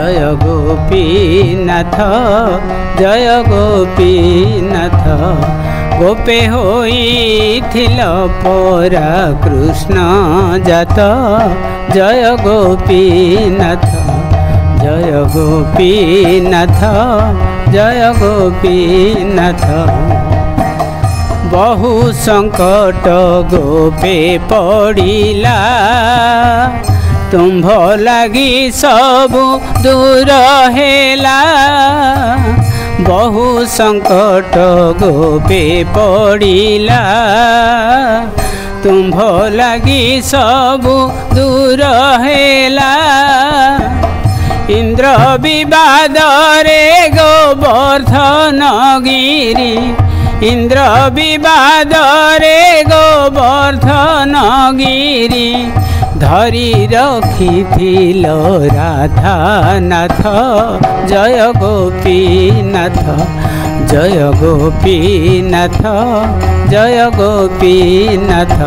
जय गोपीनाथ जय गोपीनाथ गोपे होइथिल परा कृष्ण जात जय गोपीनाथ जय गोपीनाथ जय गोपीनाथ बहु संकट गोपे पड़िला तुम्भ लगी सबु दूर हेला बहु संकट गोपे पड़िला तुम्भ लगी सबु दूर हेला इंद्र विवाद रे गोवर्धन गिरी इंद्र विवाद रे गोवर्धन गिरी धरी रखिथिल राधानाथ जय गोपीनाथ जय गोपीनाथ जय गोपीनाथ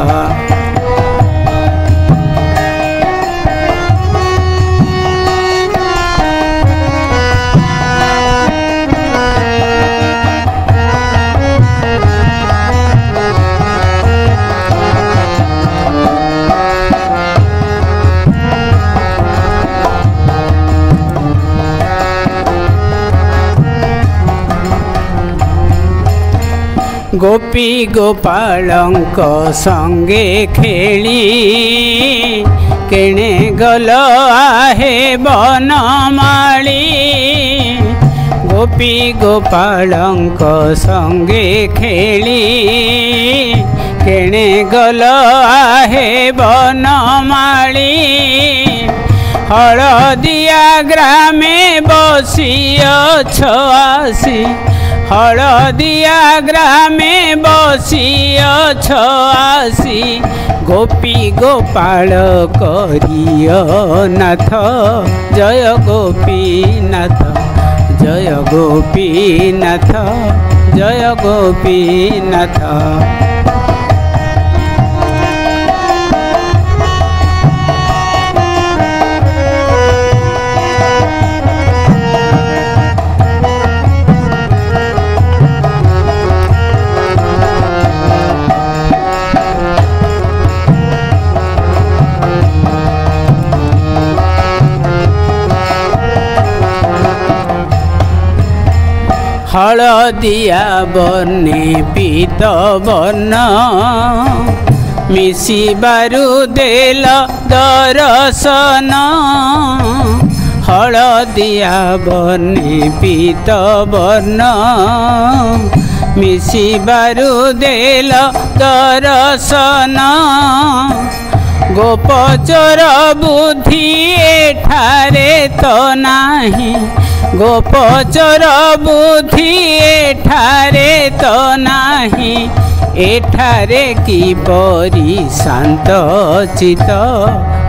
गोपी गोपालंक संगे खेली केणे गल आहे बनमाली गोपी गोपालंक संगे खेली केणे गल आहे बनमाली हलदिया ग्रामे बसिअछ आसी हलदिया ग्रामे बसिअछ आसी गोपी गोपाल करिय नाथ जय गोपीनाथ जय गोपीनाथ जय गोपीनाथ हलदिया बने पीत बन मिसिबारु देल दर्शन हलदिया बने पीत बन मिसिबारु देल दर्शन गोपचर बुद्धि एठारे तो नाही गोपचर बुद्धि एठारे तो नाही एठारे की परी शांत चित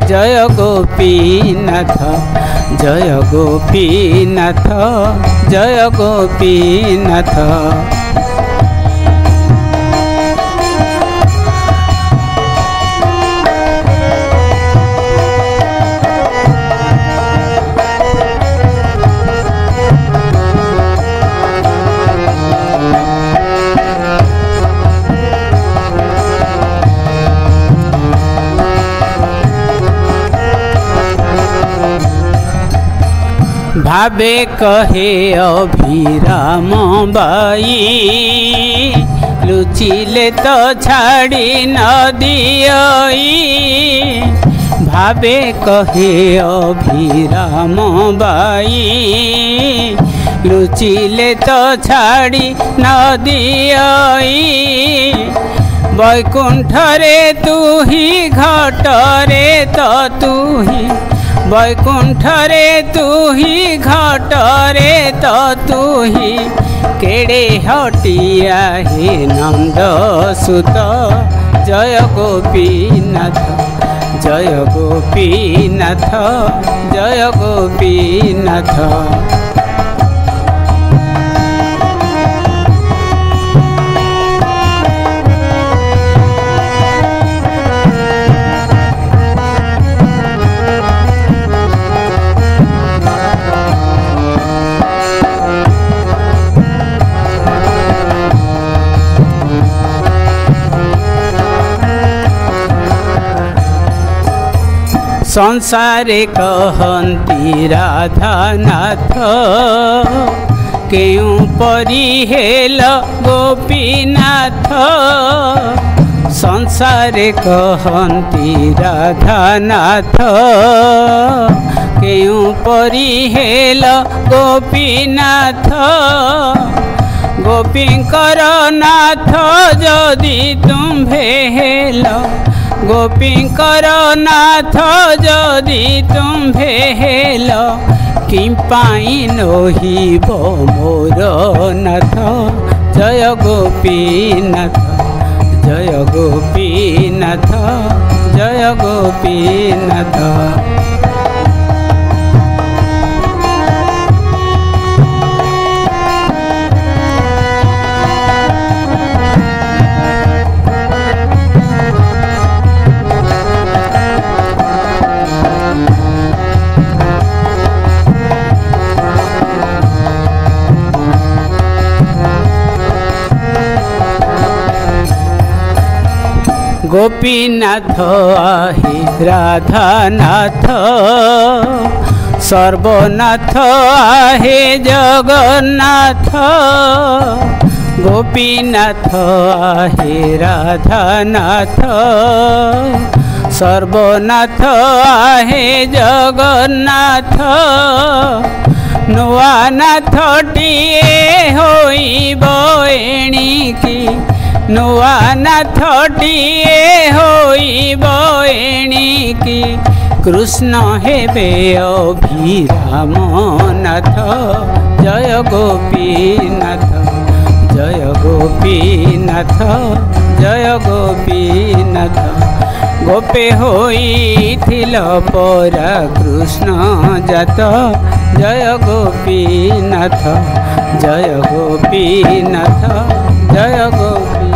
जय गोपीनाथ जय गोपीनाथ जय गोपीनाथ भावे कहे अभिराम बाई लुचिले तो छाड़ी न दियई भावे कहे अभिराम बाई लुचिले तो छाड़ी न दियई वैकुंठरे तू ही घटरे तो तू ही वैकुंठरे तू ही घटरे तो तू ही केड़े हटिया हे नंद सुत जय गोपीनाथ जय गोपीनाथ जय गोपीनाथ संसारे कहती राधानाथ केउं परी हेल गोपीनाथ संसारे कहती राधानाथ केउं परी हेल गोपीनाथ गोपींकर नाथ जदि तुम्भे हेल गोपींकर नाथ जदि तुम्भे हेल किंपाई नहिब मोर नाथ जय गोपीनाथ जय गोपीनाथ जय गोपीनाथ। गोपीनाथ आहे राधानाथ सर्वनाथ आहे जगन्नाथ गोपीनाथ आहे राधानाथ सर्वनाथ आहे जगन्नाथ नुआ नाथटिए होइब एणिकी नुआ नाथटिए होइब एणिकी कृष्ण हेबे अभिरामनाथ जय गोपीनाथ जय गोपीनाथ जय गोपीनाथ। गोपे होइथिल परा कृष्ण जात जय गोपीनाथ जय गोपीनाथ जय गोपी।